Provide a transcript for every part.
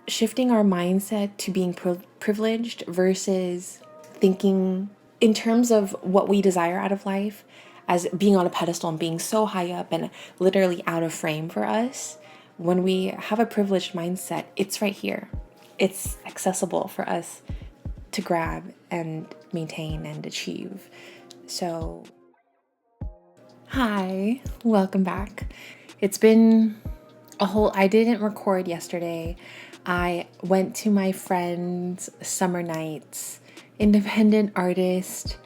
shifting our mindset to being privileged versus thinking in terms of what we desire out of life as being on a pedestal and being so high up and literally out of frame for us. When we have a privileged mindset, it's right here. It's accessible for us to grab and maintain and achieve. So, hi, welcome back. It's been I didn't record yesterday. I went to my friend's summer nights, independent artist,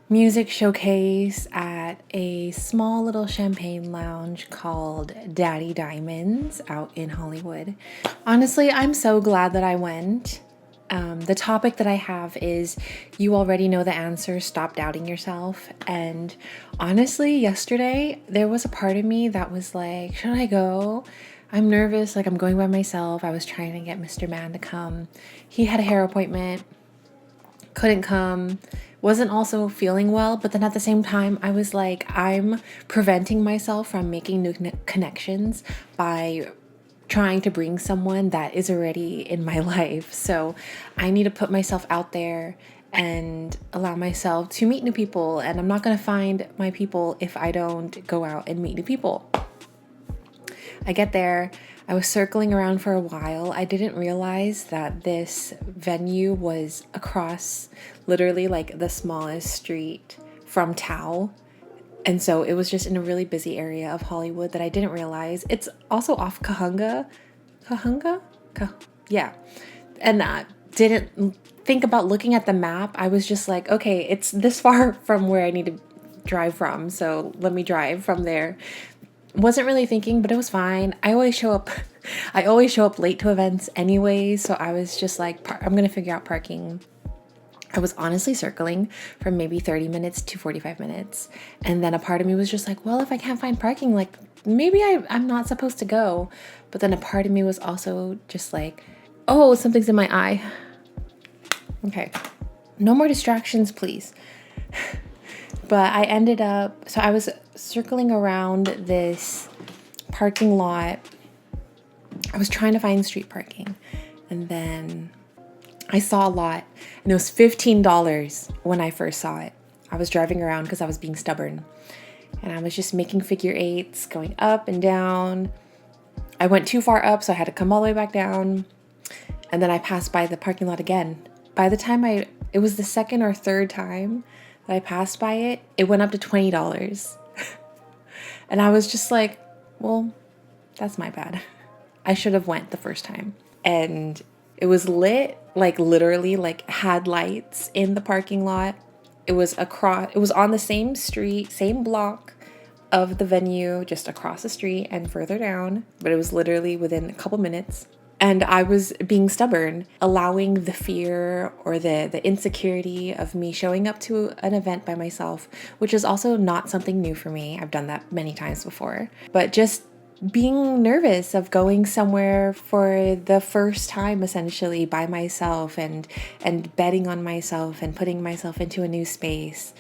music showcase at a small little champagne lounge called Daddy Diamonds out in Hollywood. Honestly, I'm so glad that I went. The topic that I have is you already know the answer, stop doubting yourself. And honestly, yesterday, there was a part of me that was like, should I go? I'm nervous, like I'm going by myself. I was trying to get Mr. Man to come. He had a hair appointment, couldn't come, wasn't also feeling well. But then at the same time, I was like, I'm preventing myself from making new connections by trying to bring someone that is already in my life. So I need to put myself out there and allow myself to meet new people. And I'm not going to find my people if I don't go out and meet new people. I get there. I was circling around for a while. I didn't realize that this venue was across literally like the smallest street from Tao. And so it was just in a really busy area of Hollywood that I didn't realize. It's also off Kahunga. Yeah. And I didn't think about looking at the map. I was just like, okay, it's this far from where I need to drive from. So let me drive from there. Wasn't really thinking, but it was fine. I always show up late to events anyway. So I was just like, I'm going to figure out parking. I was honestly circling from maybe 30 minutes to 45 minutes. And then a part of me was just like, well, if I can't find parking, like maybe I'm not supposed to go. But then a part of me was also just like, oh, something's in my eye. Okay. No more distractions, please. But I ended up, so I was circling around this parking lot. I was trying to find street parking. And then I saw a lot, and it was $15 when I first saw it. I was driving around because I was being stubborn, and I was just making figure eights, going up and down. I went too far up, so I had to come all the way back down, and then I passed by the parking lot again. By the time it was the second or third time that I passed by it, it went up to $20. And I was just like, well, that's my bad. I should have went the first time. And it was lit, like literally like had lights in the parking lot. It was on the same street, same block of the venue, just across the street and further down, but it was literally within a couple minutes. And I was being stubborn, allowing the fear or the insecurity of me showing up to an event by myself, which is also not something new for me. I've done that many times before, but just being nervous of going somewhere for the first time, essentially by myself, and betting on myself and putting myself into a new space.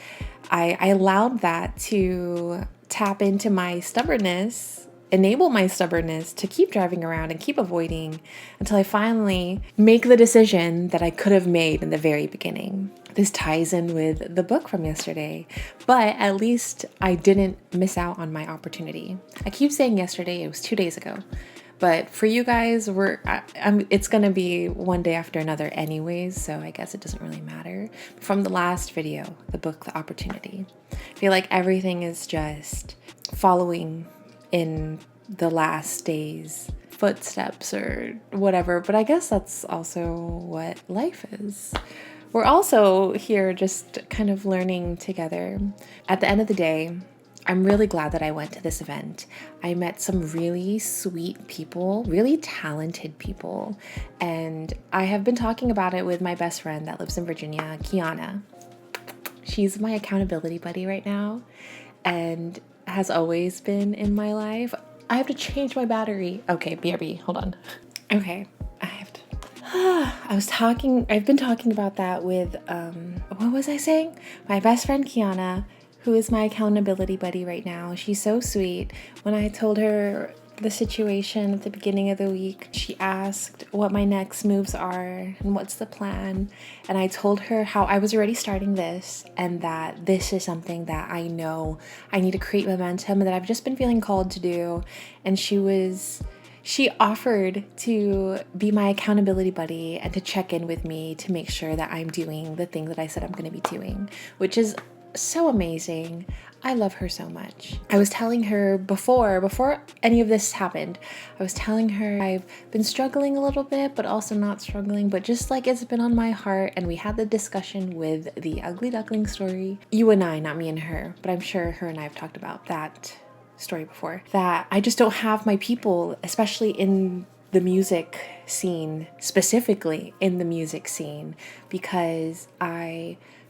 I allowed that to tap into my stubbornness, enable my stubbornness to keep driving around and keep avoiding until I finally make the decision that I could have made in the very beginning. This ties in with the book from yesterday, but at least I didn't miss out on my opportunity. I keep saying yesterday, it was 2 days ago, but for you guys, it's gonna be one day after another anyways, so I guess it doesn't really matter. From the last video, the book, The Opportunity, I feel like everything is just following in the last day's footsteps or whatever, but I guess that's also what life is. We're also here just kind of learning together. At the end of the day, I'm really glad that I went to this event. I met some really sweet people, really talented people, and I have been talking about it with my best friend that lives in Virginia, Kiana. She's my accountability buddy right now, and has always been in my life. I have to change my battery. Okay, BRB, hold on. Okay, I've been talking about that with, what was I saying? My best friend Kiana, who is my accountability buddy right now. She's so sweet. When I told her the situation at the beginning of the week. She asked what my next moves are and what's the plan. And I told her how I was already starting this and that this is something that I know I need to create momentum and that I've just been feeling called to do. And she offered to be my accountability buddy and to check in with me to make sure that I'm doing the thing that I said I'm going to be doing, which is so amazing. I love her so much. I was telling her before any of this happened, I was telling her I've been struggling a little bit, but also not struggling, but just like it's been on my heart. And we had the discussion with the ugly duckling story. You and I, not me and her, but I'm sure her and I have talked about that story before, that I just don't have my people, especially in the music scene, specifically in the music scene, because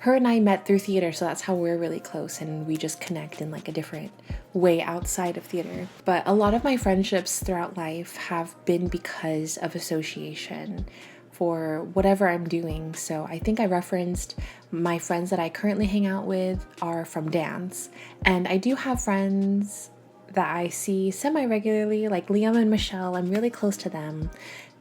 her and I met through theater, so that's how we're really close, and we just connect in like a different way outside of theater. But a lot of my friendships throughout life have been because of association for whatever I'm doing. So I think I referenced my friends that I currently hang out with are from dance, and I do have friends that I see semi-regularly, like Liam and Michelle. I'm really close to them.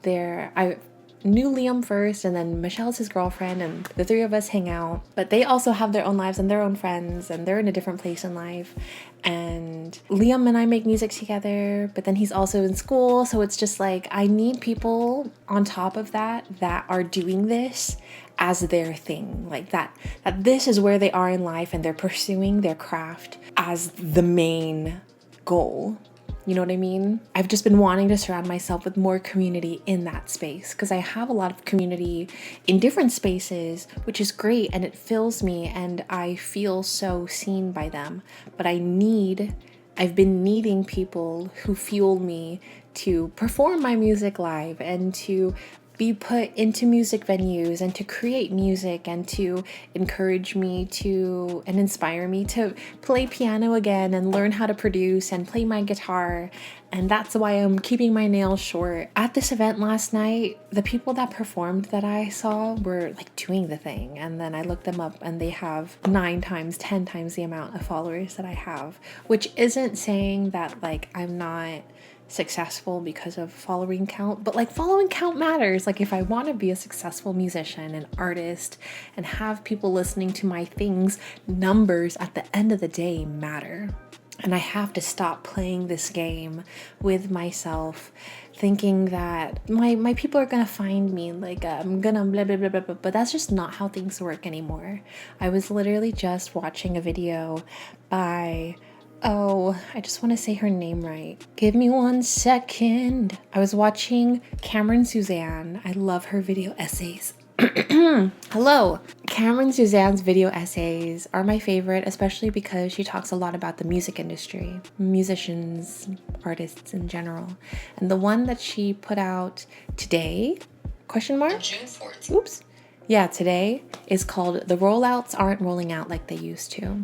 I knew Liam first, and then Michelle's his girlfriend, and the three of us hang out. But they also have their own lives and their own friends, and they're in a different place in life. And Liam and I make music together, but then he's also in school, so it's just like I need people on top of that are doing this as their thing, like that this is where they are in life and they're pursuing their craft as the main goal. You know what I mean? I've just been wanting to surround myself with more community in that space because I have a lot of community in different spaces, which is great, and it fills me and I feel so seen by them. But I've been needing people who fuel me to perform my music live and to be put into music venues and to create music and to encourage me to and inspire me to play piano again and learn how to produce and play my guitar. And that's why I'm keeping my nails short. At this event last night, the people that performed that I saw were like doing the thing. And then I looked them up and they have 9 times, 10 times the amount of followers that I have, which isn't saying that like I'm not successful because of following count, but like following count matters. Like if I want to be a successful musician and artist and have people listening to my things, numbers at the end of the day matter. And I have to stop playing this game with myself, thinking that my people are gonna find me, like I'm gonna blah blah blah blah blah, but that's just not how things work anymore. I was literally just watching a video by I just want to say her name right. Give me 1 second. I was watching Cameron Suzanne. I love her video essays. Hello. Cameron Suzanne's video essays are my favorite, especially because she talks a lot about the music industry, musicians, artists in general. And the one that she put out today, question mark? June 14th. Oops. Yeah, today is called The Rollouts Aren't Rolling Out Like They Used to.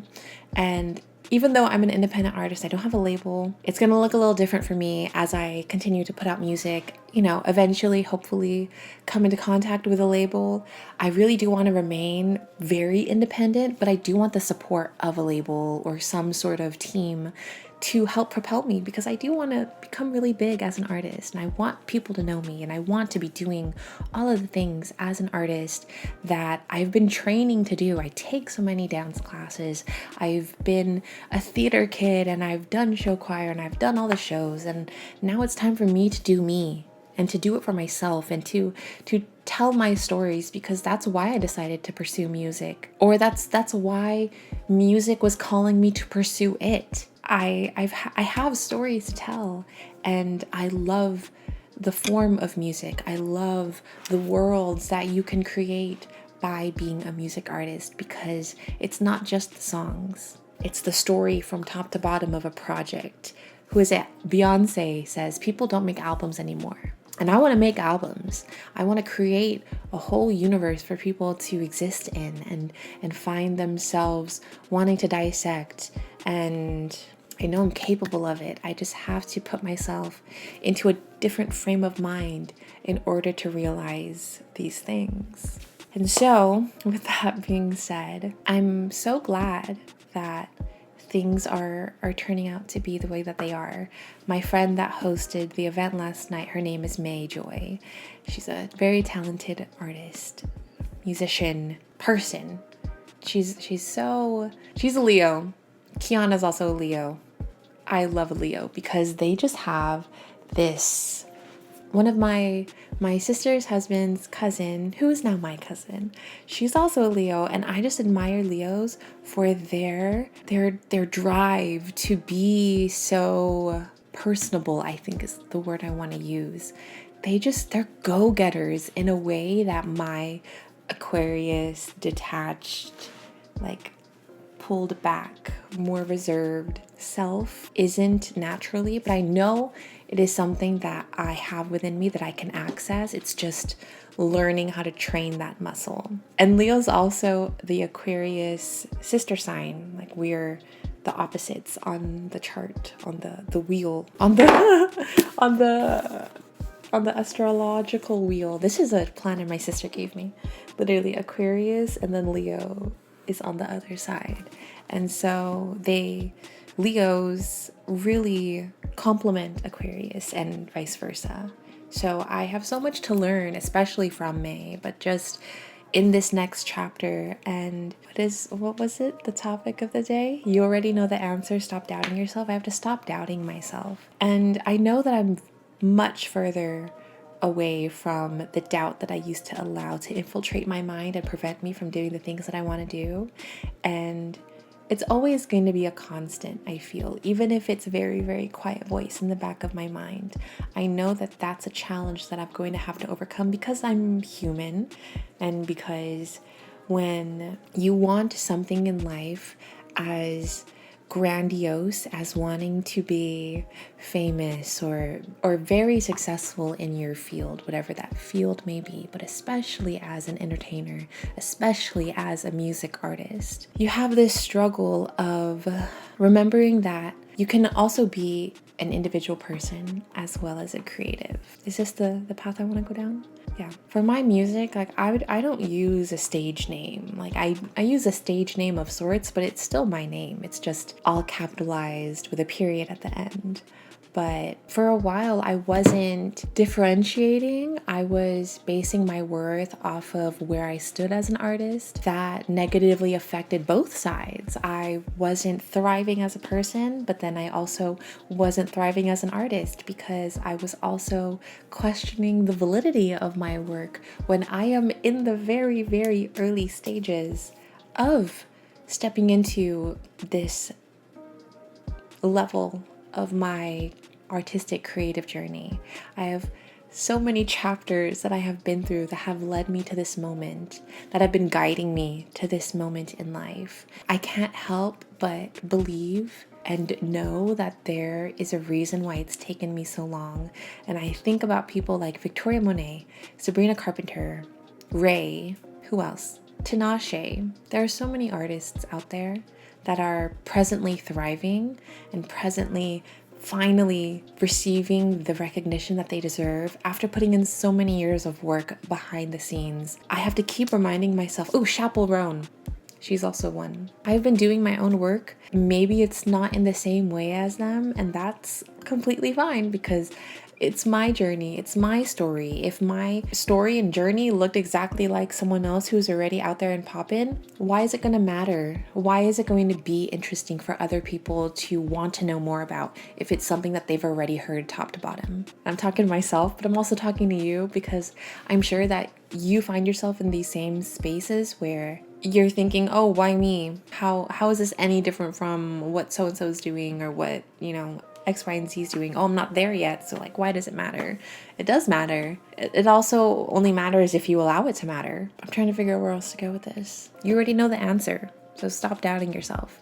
And even though I'm an independent artist, I don't have a label. It's going to look a little different for me as I continue to put out music, eventually, hopefully come into contact with a label. I really do want to remain very independent, but I do want the support of a label or some sort of team to help propel me because I do want to become really big as an artist and I want people to know me and I want to be doing all of the things as an artist that I've been training to do. I take so many dance classes. I've been a theater kid and I've done show choir and I've done all the shows, and now it's time for me to do me and to do it for myself and to tell my stories, because that's why I decided to pursue music, or that's why music was calling me to pursue it. I have stories to tell, and I love the form of music. I love the worlds that you can create by being a music artist, because it's not just the songs. It's the story from top to bottom of a project. Who is it? Beyonce says people don't make albums anymore. And I want to make albums. I want to create a whole universe for people to exist in and find themselves wanting to dissect. And I know I'm capable of it. I just have to put myself into a different frame of mind in order to realize these things. And so, with that being said, I'm so glad that things are turning out to be the way that they are. My friend that hosted the event last night, her name is May Joy. She's a very talented artist, musician, person. She's a Leo. Kiana's also a Leo. I love a Leo because they just have this. One of my sister's husband's cousin, who is now my cousin, she's also a Leo, and I just admire Leos for their drive to be so personable, I think is the word I want to use. They're go-getters in a way that my Aquarius, detached, like pulled back, more reserved self isn't naturally, but I know it is something that I have within me that I can access. It's just learning how to train that muscle. And Leo's also the Aquarius sister sign. Like we're the opposites on the chart, on the wheel, on the on the astrological wheel. This is a planner my sister gave me. Literally Aquarius and then Leo is on the other side. And so Leos really complement Aquarius and vice versa. So I have so much to learn, especially from May, but just in this next chapter. And what was it? The topic of the day? You already know the answer. Stop doubting yourself. I have to stop doubting myself. And I know that I'm much further away from the doubt that I used to allow to infiltrate my mind and prevent me from doing the things that I want to do. And it's always going to be a constant, I feel, even if it's a very, very quiet voice in the back of my mind. I know that that's a challenge that I'm going to have to overcome because I'm human, and because when you want something in life as grandiose as wanting to be famous or very successful in your field, whatever that field may be, but especially as an entertainer, especially as a music artist, you have this struggle of remembering that you can also be an individual person as well as a creative. Is this the path I want to go down? Yeah. For my music, like I don't use a stage name. Like I use a stage name of sorts, but it's still my name. It's just all capitalized with a period at the end. But for a while, I wasn't differentiating. I was basing my worth off of where I stood as an artist. That negatively affected both sides. I wasn't thriving as a person, but then I also wasn't thriving as an artist because I was also questioning the validity of my work when I am in the very, very early stages of stepping into this level of my artistic creative journey. I have so many chapters that I have been through that have led me to this moment, that have been guiding me to this moment in life. I can't help but believe and know that there is a reason why it's taken me so long. And I think about people like Victoria Monet, Sabrina Carpenter, Ray, who else? Tinashe. There are so many artists out there that are presently thriving and presently finally receiving the recognition that they deserve after putting in so many years of work behind the scenes. I have to keep reminding myself, Chappell Roan. She's also one. I've been doing my own work. Maybe it's not in the same way as them, and that's completely fine because it's my journey. It's my story. If my story and journey looked exactly like someone else who's already out there and poppin', why is it going to matter? Why is it going to be interesting for other people to want to know more about if it's something that they've already heard top to bottom? I'm talking to myself, but I'm also talking to you because I'm sure that you find yourself in these same spaces where you're thinking, why me? How is this any different from what so-and-so is doing or what, X, Y, and Z is doing? I'm not there yet, so why does it matter? It does matter. It also only matters if you allow it to matter. I'm trying to figure out where else to go with this. You already know the answer, so stop doubting yourself.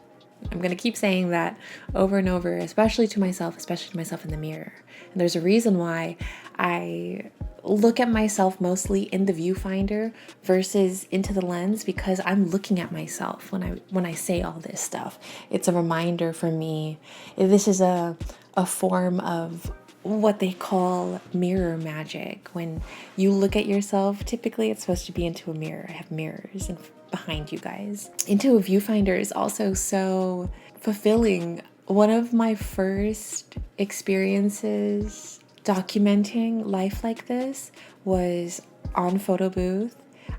I'm going to keep saying that over and over, especially to myself in the mirror. And there's a reason why I look at myself mostly in the viewfinder versus into the lens, because I'm looking at myself when I say all this stuff. It's a reminder for me. This is a form of what they call mirror magic. When you look at yourself, typically it's supposed to be into a mirror. I have mirrors behind you guys. Into a viewfinder is also so fulfilling. One of my first experiences documenting life like this was on photo booth.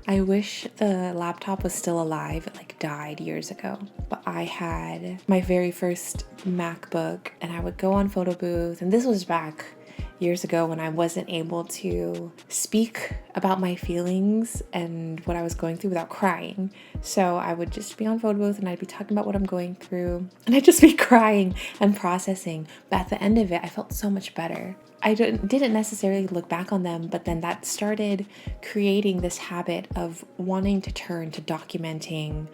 I wish the laptop was still alive. It like died years ago. But I had my very first MacBook and I would go on photo booth, and this was back years ago when I wasn't able to speak about my feelings and what I was going through without crying. So I would just be on photo booth and I'd be talking about what I'm going through and I'd just be crying and processing. But at the end of it, I felt so much better. I didn't necessarily look back on them, but then that started creating this habit of wanting to turn to documenting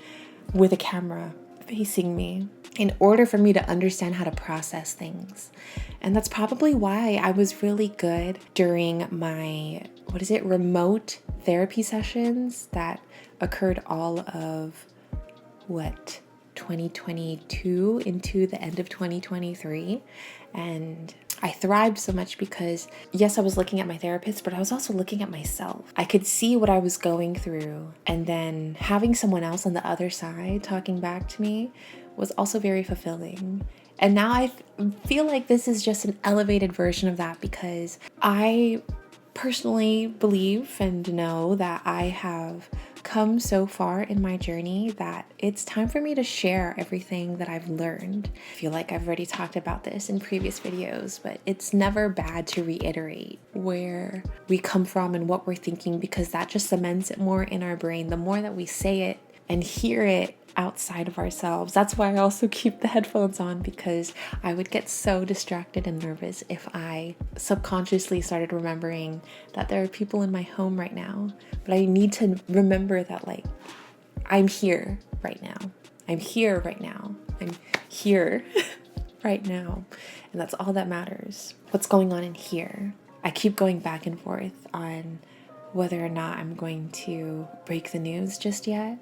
with a camera facing me in order for me to understand how to process things. And that's probably why I was really good during my, remote therapy sessions that occurred all of 2022 into the end of 2023. And I thrived so much because, yes, I was looking at my therapist, but I was also looking at myself. I could see what I was going through, and then having someone else on the other side talking back to me was also very fulfilling. And now I feel like this is just an elevated version of that, because I personally believe and know that I have come so far in my journey that it's time for me to share everything that I've learned. I feel like I've already talked about this in previous videos, but it's never bad to reiterate where we come from and what we're thinking, because that just cements it more in our brain. The more that we say it and hear it outside of ourselves. That's why I also keep the headphones on, because I would get so distracted and nervous if I subconsciously started remembering that there are people in my home right now. But I need to remember that, like, I'm here right now. I'm here right now. I'm here right now. And that's all that matters. What's going on in here? I keep going back and forth on whether or not I'm going to break the news just yet.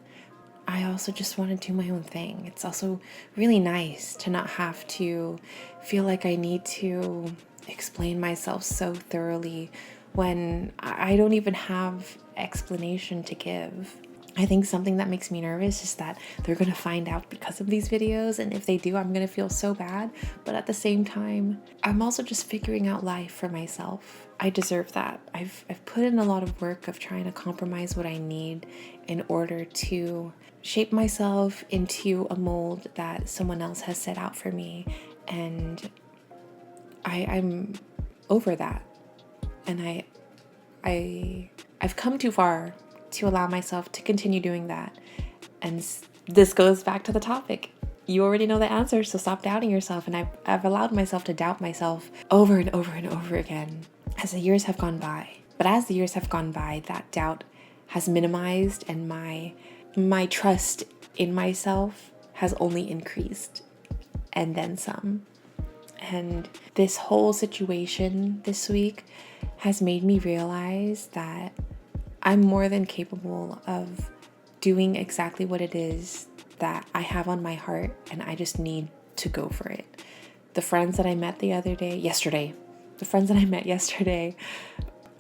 I also just want to do my own thing. It's also really nice to not have to feel like I need to explain myself so thoroughly when I don't even have explanation to give. I think something that makes me nervous is that they're going to find out because of these videos, and if they do, I'm going to feel so bad. But at the same time, I'm also just figuring out life for myself. I deserve that. I've put in a lot of work of trying to compromise what I need in order to shape myself into a mold that someone else has set out for me, and I'm over that. And I've come too far to allow myself to continue doing that. And this goes back to the topic. You already know the answer, so stop doubting yourself. And I've allowed myself to doubt myself over and over and over again as the years have gone by. But as the years have gone by, that doubt has minimized, and my trust in myself has only increased, and then some. And this whole situation this week has made me realize that I'm more than capable of doing exactly what it is that I have on my heart, and I just need to go for it. The friends that I met yesterday,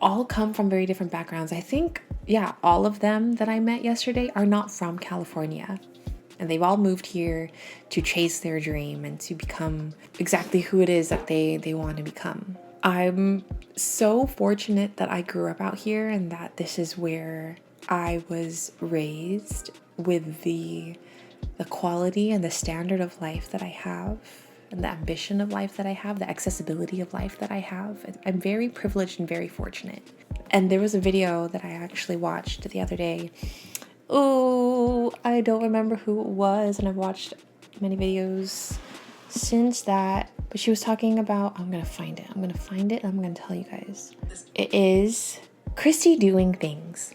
all come from very different backgrounds. I think, all of them that I met yesterday are not from California. And they've all moved here to chase their dream and to become exactly who it is that they want to become. I'm so fortunate that I grew up out here and that this is where I was raised, with the quality and the standard of life that I have, and the ambition of life that I have, the accessibility of life that I have. I'm very privileged and very fortunate. And there was a video that I actually watched the other day. Oh, I don't remember who it was, and I've watched many videos since that. But she was talking about, I'm going to find it, and I'm going to tell you guys. It is Christy doing things.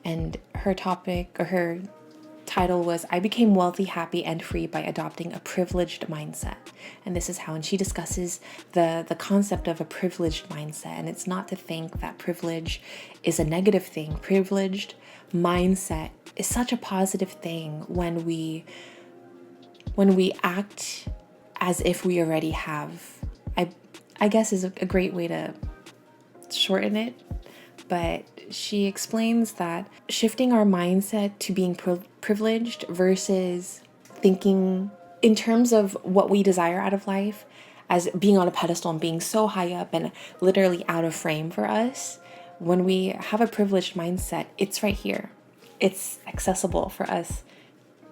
And her topic, or her title was, I became wealthy, happy, and free by adopting a privileged mindset. And this is how, and she discusses the concept of a privileged mindset. And it's not to think that privilege is a negative thing. Privileged mindset is such a positive thing when we act as if we already have. I guess is a great way to shorten it. But she explains that shifting our mindset to being privileged versus thinking in terms of what we desire out of life, as being on a pedestal and being so high up and literally out of frame for us, when we have a privileged mindset, it's right here. It's accessible for us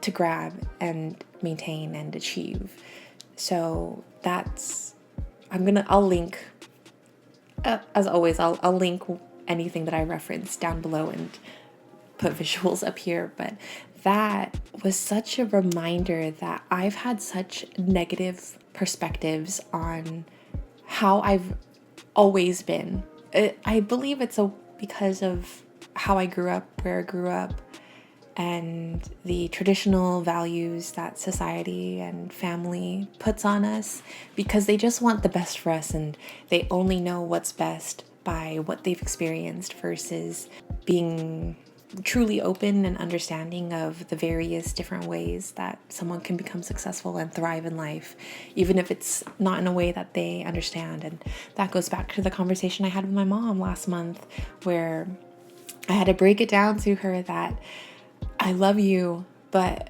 to grab and maintain and achieve. So I'll link, as always, I'll link anything that I reference down below and put visuals up here. But that was such a reminder that I've had such negative perspectives on how I've always been. I believe it's because of how I grew up, where I grew up, and the traditional values that society and family puts on us, because they just want the best for us and they only know what's best by what they've experienced versus being truly open and understanding of the various different ways that someone can become successful and thrive in life, even if it's not in a way that they understand. And that goes back to the conversation I had with my mom last month, where I had to break it down to her that I love you, but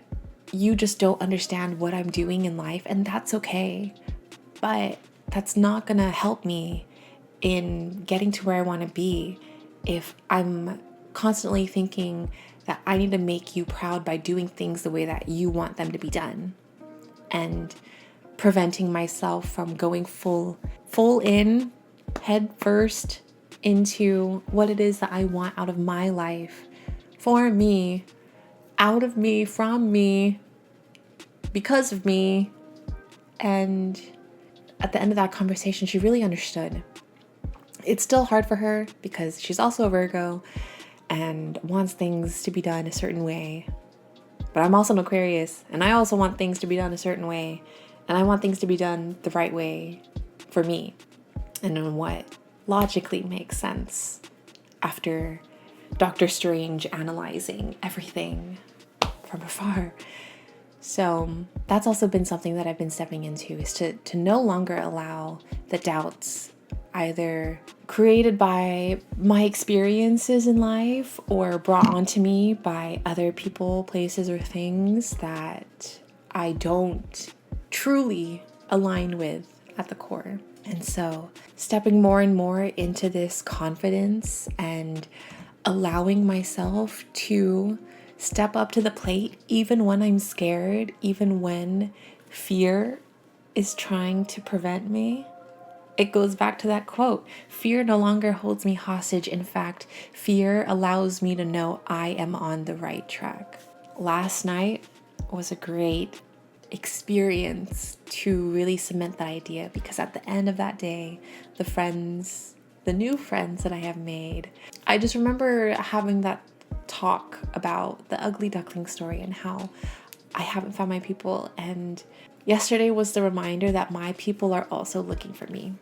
you just don't understand what I'm doing in life, and that's okay. But that's not gonna help me in getting to where I want to be if I'm constantly thinking that I need to make you proud by doing things the way that you want them to be done, and preventing myself from going full in, head first into what it is that I want out of my life, for me, out of me, from me, because of me. And at the end of that conversation, she really understood. It's still hard for her because she's also a Virgo and wants things to be done a certain way. But I'm also an Aquarius, and I also want things to be done a certain way. And I want things to be done the right way for me and in what logically makes sense after Doctor Strange analyzing everything from afar. So that's also been something that I've been stepping into, is to no longer allow the doubts, either created by my experiences in life or brought onto me by other people, places, or things that I don't truly align with at the core. And so stepping more and more into this confidence and allowing myself to step up to the plate, even when I'm scared, even when fear is trying to prevent me. It goes back to that quote: fear no longer holds me hostage. In fact, fear allows me to know I am on the right track. Last night was a great experience to really cement that idea, because at the end of that day, the new friends that I have made, I just remember having that talk about the ugly duckling story and how I haven't found my people. And yesterday was the reminder that my people are also looking for me,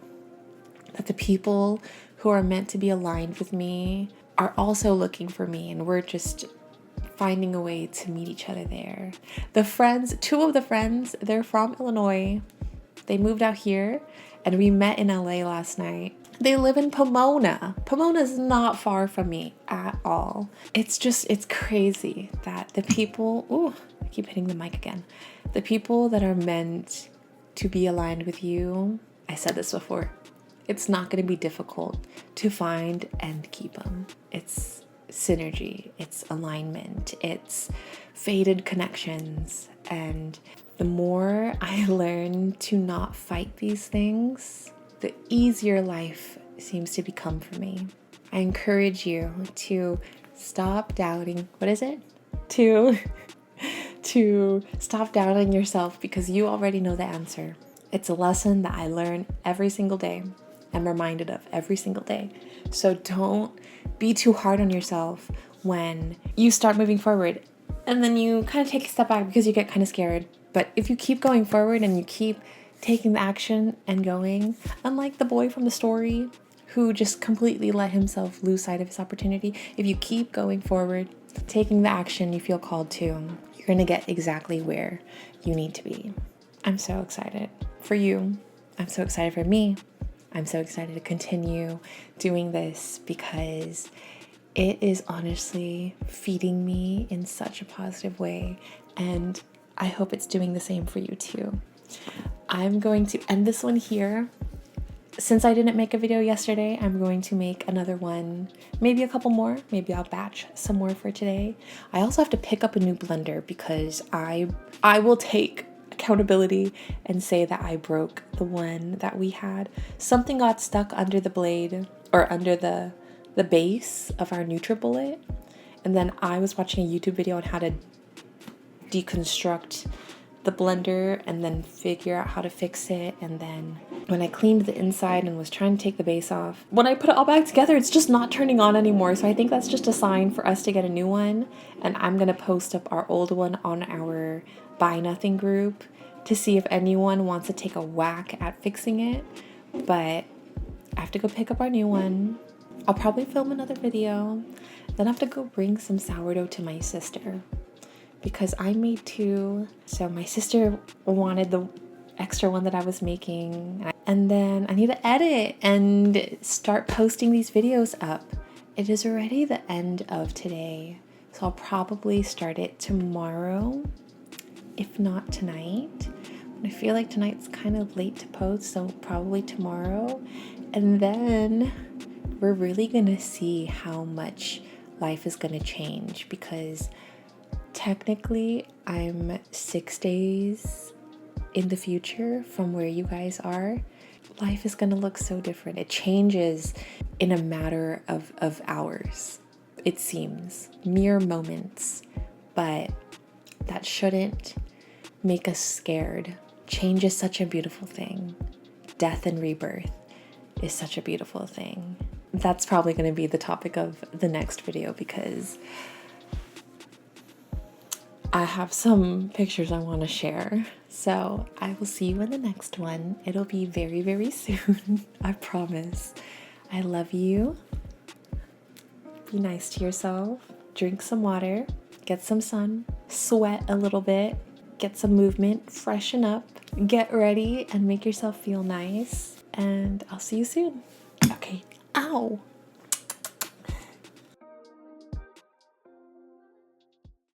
that the people who are meant to be aligned with me are also looking for me, and we're just finding a way to meet each other there. Two of the friends, they're from Illinois. They moved out here and we met in LA last night. They live in Pomona. Pomona is not far from me at all. It's crazy that the people, I keep hitting the mic again. The people that are meant to be aligned with you, I said this before, it's not going to be difficult to find and keep them. It's synergy, it's alignment, it's fated connections. And the more I learn to not fight these things, the easier life seems to become for me. I encourage you to stop doubting. What is it? To stop doubting yourself, because you already know the answer. It's a lesson that I learn every single day. I'm reminded of every single day. So don't be too hard on yourself when you start moving forward and then you kind of take a step back because you get kind of scared. But if you keep going forward and you keep taking the action and going, unlike the boy from the story who just completely let himself lose sight of his opportunity, if you keep going forward, taking the action you feel called to, you're going to get exactly where you need to be. I'm so excited for you. I'm so excited for me. I'm so excited to continue doing this, because it is honestly feeding me in such a positive way. And I hope it's doing the same for you too. I'm going to end this one here. Since I didn't make a video yesterday, I'm going to make another one, maybe a couple more. Maybe I'll batch some more for today. I also have to pick up a new blender because I will take accountability and say that I broke the one that we had. Something got stuck under the blade or under the base of our NutriBullet. And then I was watching a YouTube video on how to deconstruct the blender and then figure out how to fix it. And then when I cleaned the inside and was trying to take the base off, when I put it all back together, it's just not turning on anymore. So I think that's just a sign for us to get a new one. And I'm gonna post up our old one on our Buy Nothing group to see if anyone wants to take a whack at fixing it. But I have to go pick up our new one. I'll probably film another video. Then I have to go bring some sourdough to my sister, because I made 2. So my sister wanted the extra one that I was making. And then I need to edit and start posting these videos up. It is already the end of today. So I'll probably start it tomorrow, if not tonight. I feel like tonight's kind of late to post, so probably tomorrow. And then we're really gonna see how much life is gonna change, because technically, I'm 6 days in the future from where you guys are. Life is gonna look so different. It changes in a matter of hours, it seems, mere moments, but that shouldn't make us scared. Change is such a beautiful thing. Death and rebirth is such a beautiful thing. That's probably gonna be the topic of the next video, because I have some pictures I want to share. So I will see you in the next one. It'll be very, very soon. I promise. I love you. Be nice to yourself. Drink some water. Get some sun. Sweat a little bit. Get some movement. Freshen up. Get ready and make yourself feel nice. And I'll see you soon. Okay. Ow.